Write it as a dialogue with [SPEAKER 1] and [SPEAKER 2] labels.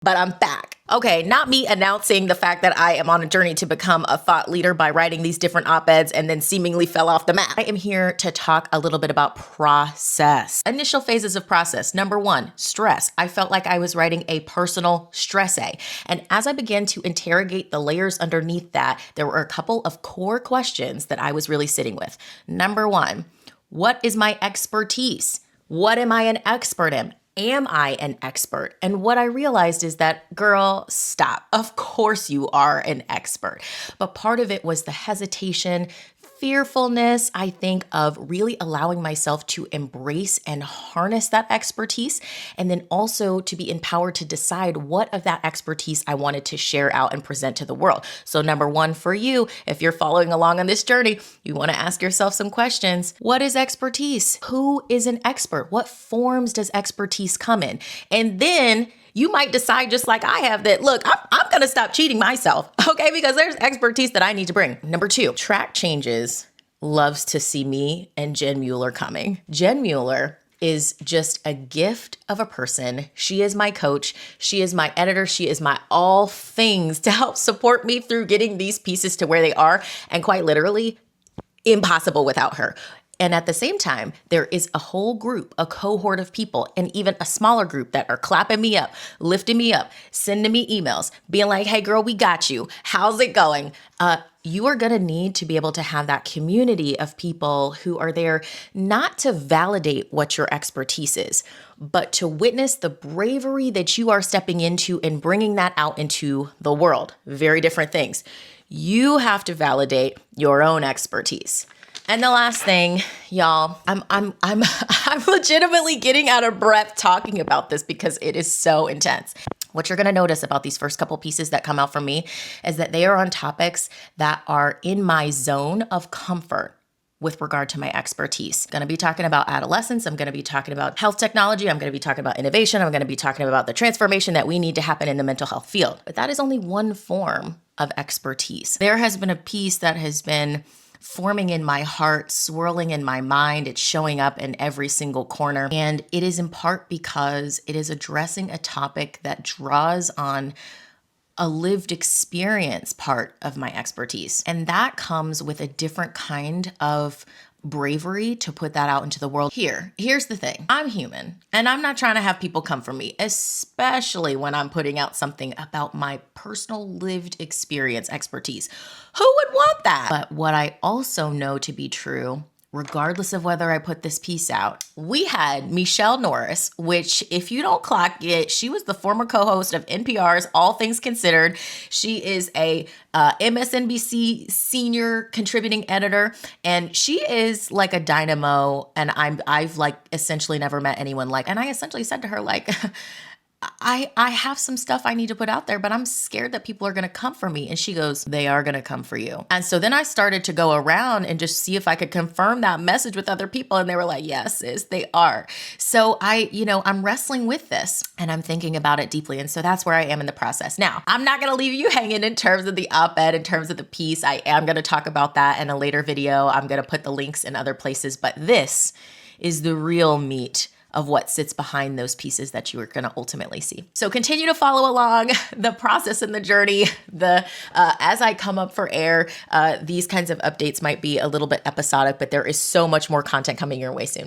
[SPEAKER 1] but I'm back. Okay, not me announcing the fact that I am on a journey to become a thought leader by writing these different op-eds and then seemingly fell off the map. I am here to talk a little bit about process. Initial phases of process. Number one, stress. I felt like I was writing a personal stress-a. And as I began to interrogate the layers underneath that, there were a couple of core questions that I was really sitting with. Number one, what is my expertise? What am I an expert in? Am I an expert? And what I realized is that, girl, stop. Of course you are an expert. But part of it was the hesitation, fearfulness, I think, of really allowing myself to embrace and harness that expertise, and then also to be empowered to decide what of that expertise I wanted to share out and present to the world. So number one for you, if you're following along on this journey, you want to ask yourself some questions. What is expertise? Who is an expert? What forms does expertise come in? And then you might decide, just like I have, that, look, I'm going to stop cheating myself, okay? Because there's expertise that I need to bring. Number two, Track Changes loves to see me and Jen Mueller coming. Jen Mueller is just a gift of a person. She is my coach. She is my editor. She is my all things to help support me through getting these pieces to where they are. And quite literally, impossible without her. And at the same time, there is a whole group, a cohort of people, and even a smaller group that are clapping me up, lifting me up, sending me emails, being like, hey girl, we got you. How's it going? You are going to need to be able to have that community of people who are there not to validate what your expertise is, but to witness the bravery that you are stepping into and bringing that out into the world. Very different things. You have to validate your own expertise. And the last thing, y'all, I'm legitimately getting out of breath talking about this because it is so intense. What you're going to notice about these first couple pieces that come out from me is that they are on topics that are in my zone of comfort with regard to my expertise. I'm going to be talking about adolescence. I'm going to be talking about health technology. I'm going to be talking about innovation. I'm going to be talking about the transformation that we need to happen in the mental health field. But that is only one form of expertise. There has been a piece that has been forming in my heart, swirling in my mind. It's showing up in every single corner. And it is in part because it is addressing a topic that draws on a lived experience part of my expertise. And that comes with a different kind of bravery to put that out into the world. Here's the thing. I'm human, and I'm not trying to have people come for me, especially when I'm putting out something about my personal lived experience expertise. Who would want that? But what I also know to be true, regardless of whether I put this piece out, we had Michelle Norris, which, if you don't clock it, she was the former co-host of NPR's All Things Considered. She is a MSNBC senior contributing editor, and she is like a dynamo. And I've like essentially never met anyone like. And I essentially said to her, like, I have some stuff I need to put out there, but I'm scared that people are going to come for me. And she goes, they are going to come for you. And so then I started to go around and just see if I could confirm that message with other people. And they were like, yes, sis, they are. So I'm wrestling with this and I'm thinking about it deeply. And so that's where I am in the process. Now, I'm not going to leave you hanging in terms of the op-ed, in terms of the piece. I am going to talk about that in a later video. I'm going to put the links in other places, but this is the real meat of what sits behind those pieces that you are going to ultimately see. So continue to follow along the process and the journey. As I come up for air, these kinds of updates might be a little bit episodic, but there is so much more content coming your way soon.